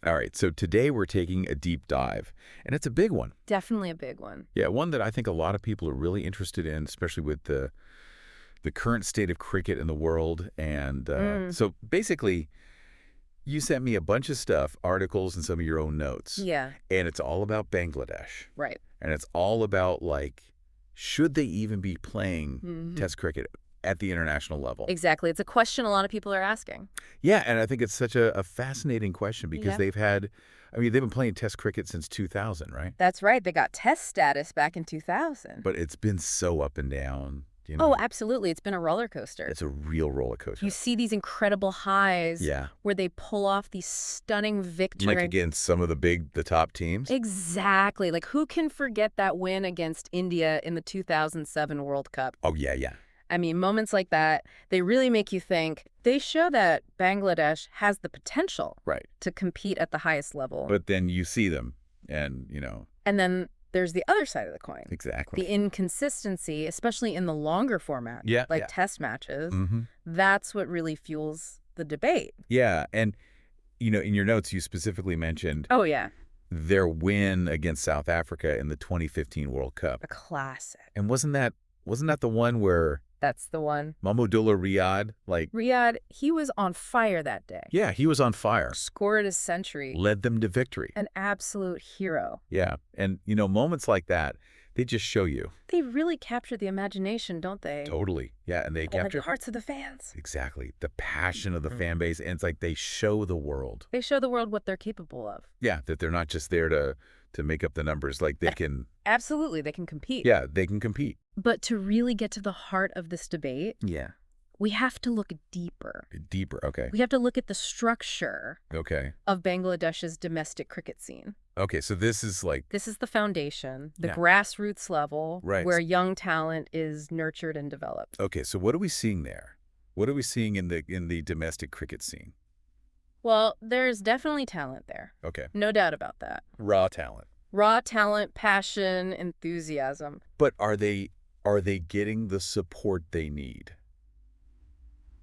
All right, so today we're taking a deep dive, and it's a big one. Definitely a big one. Yeah, one that I think a lot of people are really interested in, especially with the current state of cricket in the world. And so basically, you sent me a bunch of stuff, articles and some of your own notes. Yeah, And it's all about Bangladesh. right. And it's all about, like, should they even be playing Test cricket at the international level? Exactly. It's a question a lot of people are asking. Yeah, and I think it's such a fascinating question because Yeah. they've had, I mean, they've been playing Test cricket since 2000, right? That's right. They got test status back in 2000. But it's been so up and down, Oh, absolutely. It's been a roller coaster. It's a real roller coaster. You see these incredible highs Yeah. where they pull off these stunning victories. Like against some of the top teams? Exactly. Like, who can forget that win against India in the 2007 World Cup? Oh, yeah, yeah. I mean, moments like that, they really make you think. They show that Bangladesh has the potential Right. to compete at the highest level. But then you see them and, And then there's the other side of the coin. Exactly. The inconsistency, especially in the longer format, like test matches, that's what really fuels the debate. Yeah, and, in your notes, you specifically mentioned Oh, yeah. their win against South Africa in the 2015 World Cup. A classic. And wasn't that the one where That's the one. Mahmoudullah Riyad, Riyadh, he was on fire that day. yeah, he was on fire. Scored a century. Led them to victory. An absolute hero. Yeah, and, moments like that, they just show you. They really capture the imagination, don't they? Totally. Yeah, and they capture the hearts of the fans. exactly the passion of the fan base, and it's like they show the world. They show the world what they're capable of. Yeah, that they're not just there to make up the numbers. Like they can. Absolutely, they can compete. Yeah, they can compete. But to really get to the heart of this debate, Yeah. we have to look deeper. Deeper. Okay. We have to look at the structure Okay. of Bangladesh's domestic cricket scene. Okay. So this is like. This is the foundation, the Yeah. grassroots level, Right. where young talent is nurtured and developed. Okay. So what are we seeing there? What are we seeing in the domestic cricket scene? Well, there's definitely talent there. Okay. No doubt about that. Raw talent. Raw talent, passion, enthusiasm. But are they getting the support they need?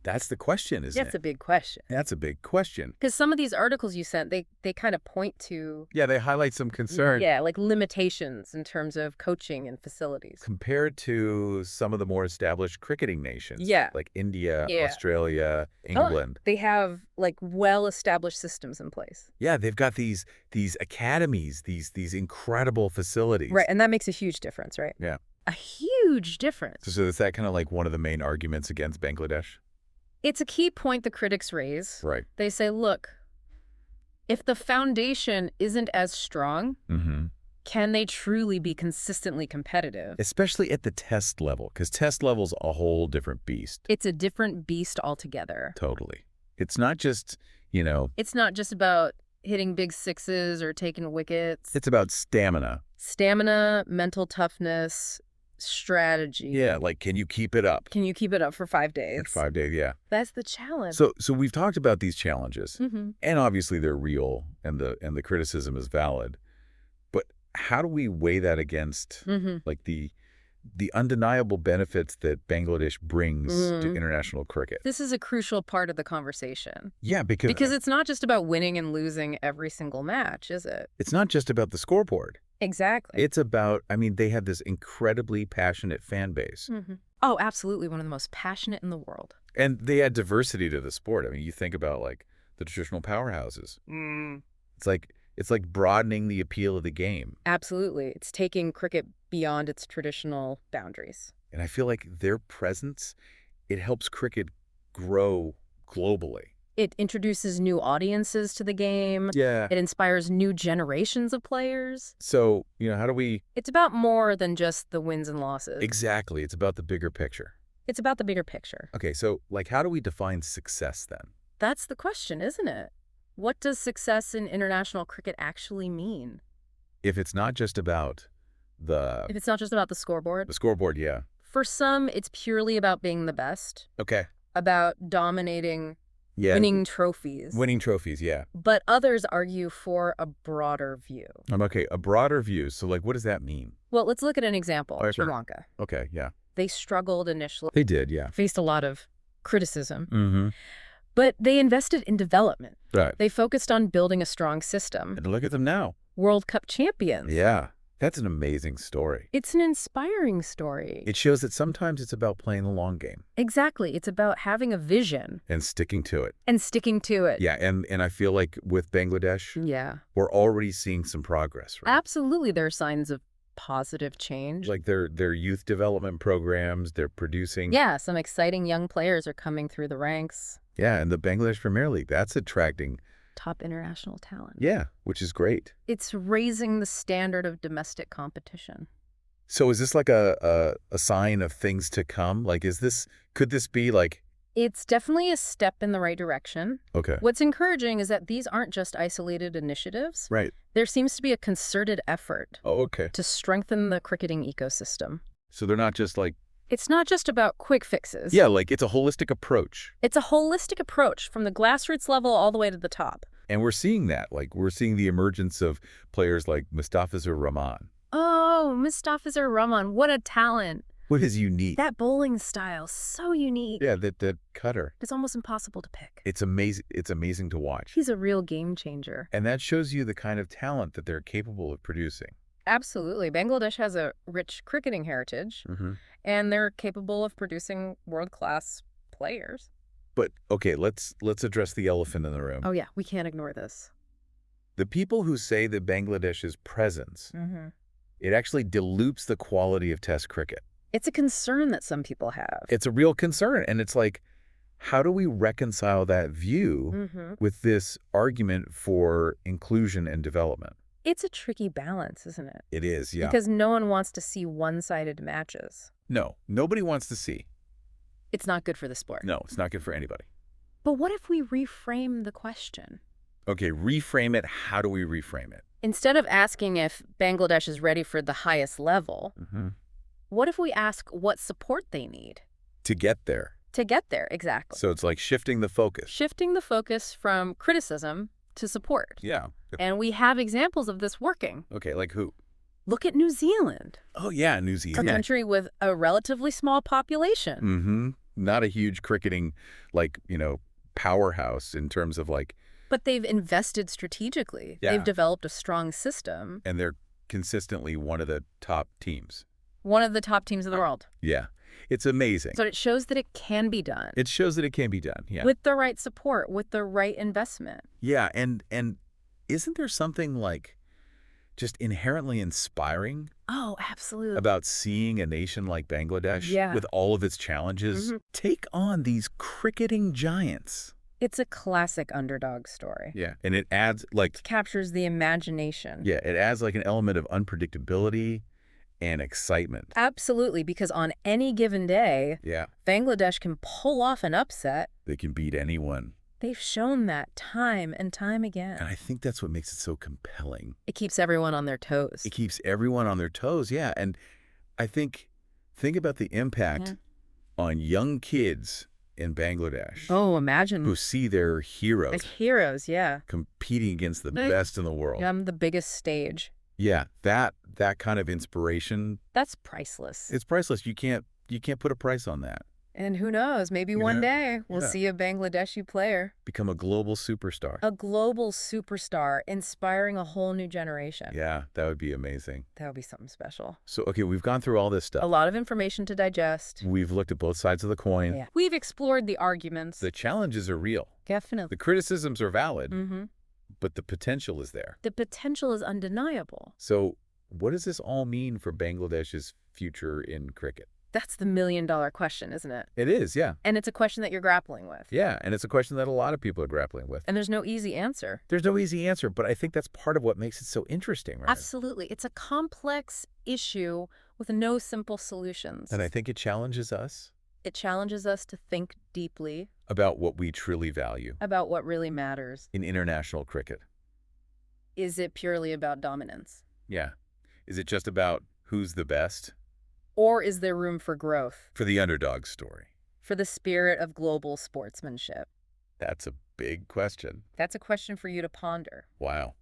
That's the question, isn't That's it? a big question. That's a big question. Because some of these articles you sent, they kind of point to, Yeah, they highlight some concern. yeah, like limitations in terms of coaching and facilities. Compared to some of the more established cricketing nations. Yeah. Like India, Yeah. Australia, England. They have like well-established systems in place. Yeah, they've got these academies, these incredible facilities. Right, and that makes a huge difference, right? Yeah. A huge difference. So is that kind of like one of the main arguments against Bangladesh? It's a key point the critics raise. Right. They say, look, if the foundation isn't as strong, can they truly be consistently competitive? Especially at the test level, because test level's a whole different beast. It's a different beast altogether. Totally. It's not just, It's not just about hitting big sixes or taking wickets. it's about stamina. Stamina, mental toughness, strategy. Yeah, like can you keep it up? Can you keep it up for 5 days? For 5 days, yeah. That's the challenge. So we've talked about these challenges, Mm-hmm. and obviously they're real, and the criticism is valid. But how do we weigh that against like the undeniable benefits that Bangladesh brings to international cricket? This is a crucial part of the conversation. Yeah, because it's not just about winning and losing every single match, is it? it's not just about the scoreboard. Exactly. It's about, they have this incredibly passionate fan base. Oh, absolutely. One of the most passionate in the world. And they add diversity to the sport. You think about like the traditional powerhouses. It's like broadening the appeal of the game. Absolutely. It's taking cricket beyond its traditional boundaries. And I feel like their presence, it helps cricket grow globally. It introduces new audiences to the game. Yeah. It inspires new generations of players. So, how do we... It's about more than just the wins and losses. Exactly. It's about the bigger picture. It's about the bigger picture. Okay, so like how do we define success then? That's the question, isn't it? What does success in international cricket actually mean? If it's not just about the... If it's not just about the scoreboard? The scoreboard, yeah. For some, it's purely about being the best. Okay. About dominating, winning trophies. Winning trophies, yeah. But others argue for a broader view. Okay, a broader view. So like what does that mean? Well, let's look at an example. Sure. Sri Lanka. Okay, yeah. They struggled initially. They did, yeah. Faced a lot of criticism. But they invested in development. Right. They focused on building a strong system. And look at them now. World Cup champions. Yeah. That's an amazing story. It's an inspiring story. It shows that sometimes it's about playing the long game. Exactly. It's about having a vision. And sticking to it. And sticking to it. Yeah, and I feel like with Bangladesh, Yeah. we're already seeing some progress, right? Absolutely, there are signs of positive change. Like their youth development programs, they're producing. Yeah, some exciting young players are coming through the ranks. Yeah, and the Bangladesh Premier League, that's attracting. Top international talent. Yeah, which is great. It's raising the standard of domestic competition. So is this like a sign of things to come? Like, could this be like. It's definitely a step in the right direction. Okay. What's encouraging is that these aren't just isolated initiatives. Right. There seems to be a concerted effort Oh, okay. to strengthen the cricketing ecosystem. So they're not just like. It's not just about quick fixes. Yeah, like it's a holistic approach. It's a holistic approach from the grassroots level all the way to the top. And we're seeing that. Like, we're seeing the emergence of players like Mustafizur Rahman. Oh, Mustafizur Rahman, what a talent. What is unique? That bowling style, so unique. Yeah, that cutter. It's almost impossible to pick. It's amazing. It's amazing to watch. He's a real game changer. And that shows you the kind of talent that they're capable of producing. Absolutely. Bangladesh has a rich cricketing heritage, and they're capable of producing world-class players. But, okay, let's address the elephant in the room. Oh, yeah, we can't ignore this. The people who say that Bangladesh's presence, it actually dilutes the quality of Test cricket. It's a concern that some people have. It's a real concern. And it's like, how do we reconcile that view with this argument for inclusion and development? It's a tricky balance, isn't it? It is, yeah. Because no one wants to see one-sided matches. No, nobody wants to see. It's not good for the sport. No, it's not good for anybody. But what if we reframe the question? Okay, reframe it. How do we reframe it? Instead of asking if Bangladesh is ready for the highest level, what if we ask what support they need? To get there. To get there, exactly. So it's like shifting the focus. Shifting the focus from criticism to support. Yeah. And we have examples of this working. Okay, like who? Look at New Zealand. Oh, yeah, New Zealand. A country with a relatively small population. Not a huge cricketing, like, powerhouse in terms of like. But they've invested strategically. Yeah. They've developed a strong system. And they're consistently one of the top teams. One of the top teams in the world. Yeah. It's amazing. So it shows that it can be done. It shows that it can be done, yeah. With the right support, with the right investment. Yeah, and isn't there something like just inherently inspiring Oh, absolutely. about seeing a nation like Bangladesh with all of its challenges take on these cricketing giants? It's a classic underdog story. Yeah, and it adds like. It captures the imagination. Yeah, it adds like an element of unpredictability and excitement. Absolutely, because on any given day, Bangladesh can pull off an upset. They can beat anyone. They've shown that time and time again. And I think that's what makes it so compelling. It keeps everyone on their toes. It keeps everyone on their toes, yeah. And I think about the impact on young kids in Bangladesh. Oh, imagine. Who see their heroes. Like heroes, yeah. Competing against the best in the world. On the biggest stage. Yeah, that kind of inspiration. That's priceless. It's priceless. You can't put a price on that. And who knows, maybe one day we'll see a Bangladeshi player become a global superstar. A global superstar inspiring a whole new generation. Yeah, that would be amazing. That would be something special. So, okay, we've gone through all this stuff. A lot of information to digest. We've looked at both sides of the coin. Yeah. We've explored the arguments. The challenges are real. Definitely. The criticisms are valid. But the potential is there. The potential is undeniable. So what does this all mean for Bangladesh's future in cricket? That's the million-dollar question, isn't it? It is, yeah. And it's a question that you're grappling with. Yeah, and it's a question that a lot of people are grappling with. And there's no easy answer. There's no easy answer, but I think that's part of what makes it so interesting, right? Absolutely. It's a complex issue with no simple solutions. And I think it challenges us. It challenges us to think deeply. About what we truly value. About what really matters. In international cricket. Is it purely about dominance? Yeah. Is it just about who's the best? Or is there room for growth? For the underdog story. For the spirit of global sportsmanship? That's a big question. That's a question for you to ponder. Wow.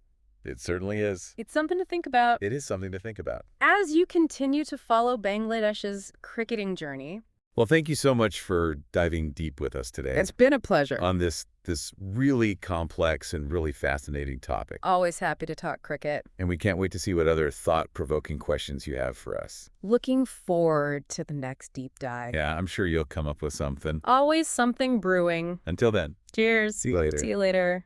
It certainly is. It's something to think about. It is something to think about. As you continue to follow Bangladesh's cricketing journey, Well, thank you so much for diving deep with us today It's been a pleasure. on this really complex and really fascinating topic. Always happy to talk cricket. And we can't wait to see what other thought-provoking questions you have for us. Looking forward to the next deep dive. Yeah, I'm sure you'll come up with something. Always something brewing. Until then, Cheers. see you later. See you later.